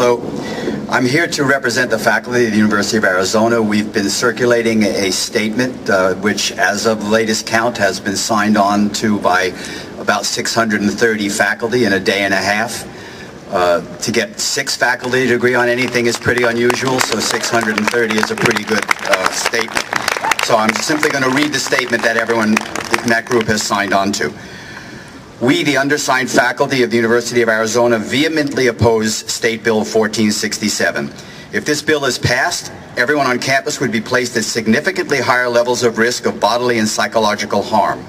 Hello. I'm here to represent the faculty of the University of Arizona. We've been circulating a statement which, as of the latest count, has been signed on to by about 630 faculty in a day and a half. To get 6 faculty to agree on anything is pretty unusual, so 630 is a pretty good statement. So I'm simply going to read the statement that everyone in that group has signed on to. We, the undersigned faculty of the University of Arizona, vehemently oppose State Bill 1467. If this bill is passed, everyone on campus would be placed at significantly higher levels of risk of bodily and psychological harm.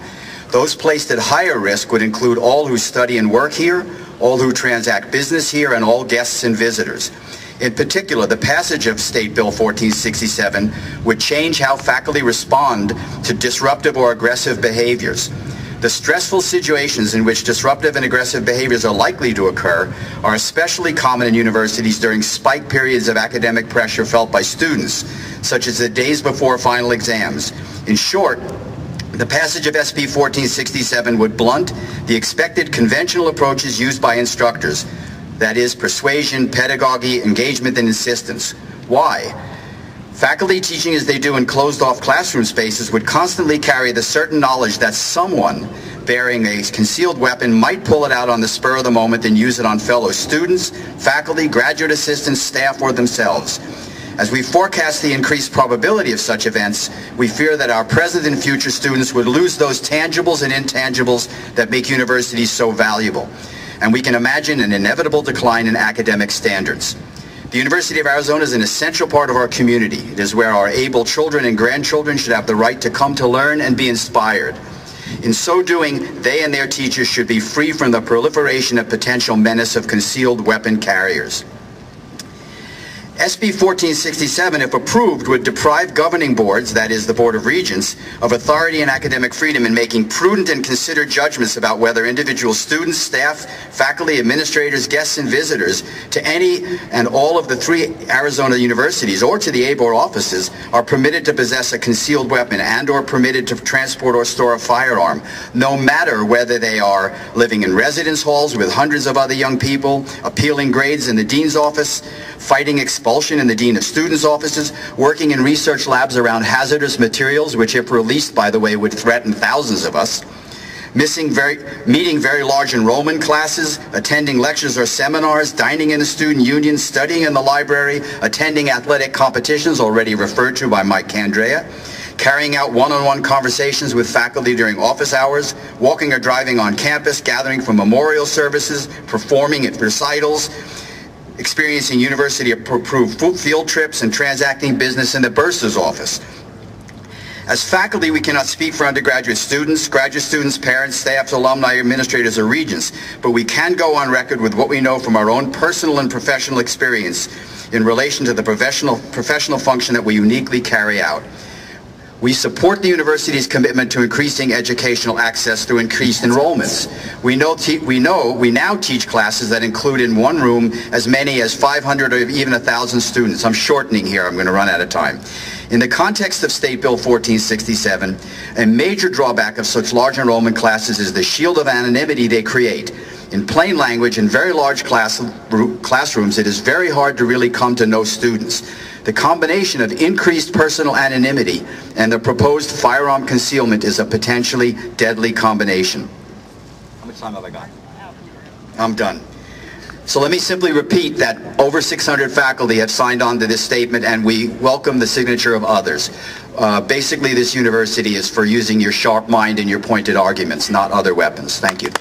Those placed at higher risk would include all who study and work here, all who transact business here, and all guests and visitors. In particular, the passage of State Bill 1467 would change how faculty respond to disruptive or aggressive behaviors. The stressful situations in which disruptive and aggressive behaviors are likely to occur are especially common in universities during spike periods of academic pressure felt by students, such as the days before final exams. In short, the passage of SB 1467 would blunt the expected conventional approaches used by instructors, that is, persuasion, pedagogy, engagement, and insistence. Why? Faculty teaching as they do in closed-off classroom spaces would constantly carry the certain knowledge that someone bearing a concealed weapon might pull it out on the spur of the moment and use it on fellow students, faculty, graduate assistants, staff, or themselves. As we forecast the increased probability of such events, we fear that our present and future students would lose those tangibles and intangibles that make universities so valuable. And we can imagine an inevitable decline in academic standards. The University of Arizona is an essential part of our community. It is where our able children and grandchildren should have the right to come to learn and be inspired. In so doing, they and their teachers should be free from the proliferation of potential menace of concealed weapon carriers. SB 1467, if approved, would deprive governing boards, that is the Board of Regents, of authority and academic freedom in making prudent and considered judgments about whether individual students, staff, faculty, administrators, guests, and visitors to any and all of the 3 Arizona universities or to the ABOR offices are permitted to possess a concealed weapon and or permitted to transport or store a firearm, no matter whether they are living in residence halls with hundreds of other young people, appealing grades in the dean's office, fighting expulsion in the dean of students' offices, working in research labs around hazardous materials, which if released, by the way, would threaten thousands of us, meeting very large enrollment classes, attending lectures or seminars, dining in a student union, studying in the library, attending athletic competitions already referred to by Mike Candrea, carrying out one-on-one conversations with faculty during office hours, walking or driving on campus, gathering for memorial services, performing at recitals, experiencing university-approved field trips, and transacting business in the bursar's office. As faculty, we cannot speak for undergraduate students, graduate students, parents, staffs, alumni, administrators, or regents, but we can go on record with what we know from our own personal and professional experience in relation to the professional function that we uniquely carry out. We support the university's commitment to increasing educational access through increased enrollments. We now teach classes that include in one room as many as 500 or even 1,000 students. I'm shortening here, I'm going to run out of time. In the context of State Bill 1467, a major drawback of such large enrollment classes is the shield of anonymity they create. In plain language, in very large classrooms, it is very hard to really come to know students. The combination of increased personal anonymity and the proposed firearm concealment is a potentially deadly combination. How much time have I got? I'm done. So let me simply repeat that over 600 faculty have signed on to this statement, and we welcome the signature of others. Basically, this university is for using your sharp mind and your pointed arguments, not other weapons. Thank you.